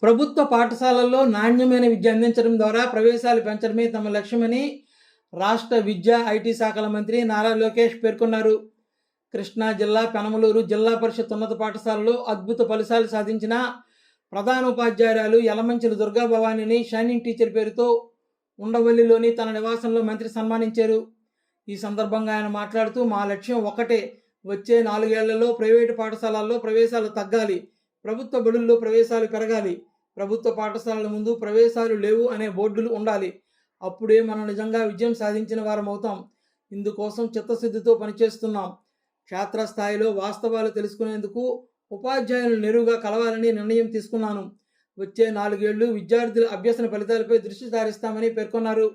ప్రభుత్వ పాఠశాలల్లో నాణ్యమైన విద్య అందించడం ద్వారా ప్రవేశాలు పెంచడమే తమ లక్ష్యమని రాష్ట్ర విద్యా ఐటీ శాఖల మంత్రి నారా లోకేష్ పేర్కొన్నారు. కృష్ణా జిల్లా పెనమలూరు జిల్లా పరిషత్ ఉన్నత పాఠశాలలో అద్భుత ఫలితాలు సాధించిన ప్రధానోపాధ్యాయురాలు యలమంచిలి దుర్గాభవానిని షైనింగ్ టీచర్ పేరుతో ఉండవల్లిలోని తన నివాసంలో మంత్రి సన్మానించారు. ఈ సందర్భంగా ఆయన మాట్లాడుతూ, మా లక్ష్యం ఒకటే, వచ్చే 4 ఏళ్లలో ప్రైవేటు పాఠశాలల్లో ప్రవేశాలు తగ్గాలి, ప్రభుత్వ బడుల్లో ప్రవేశాలు పెరగాలి, ప్రభుత్వ పాఠశాలల ముందు ప్రవేశాలు లేవు అనే బోర్డులు ఉండాలి. అప్పుడే మనం నిజంగా విజయం సాధించిన వారం అవుతాం. ఇందుకోసం చిత్తశుద్ధితో పనిచేస్తున్నాం. క్షేత్రస్థాయిలో వాస్తవాలు తెలుసుకునేందుకు ఉపాధ్యాయులను నేరుగా కలవాలని నిర్ణయం తీసుకున్నాను. వచ్చే 4 ఏళ్లు విద్యార్థుల అభ్యసన ఫలితాలపై దృష్టి సారిస్తామని పేర్కొన్నారు.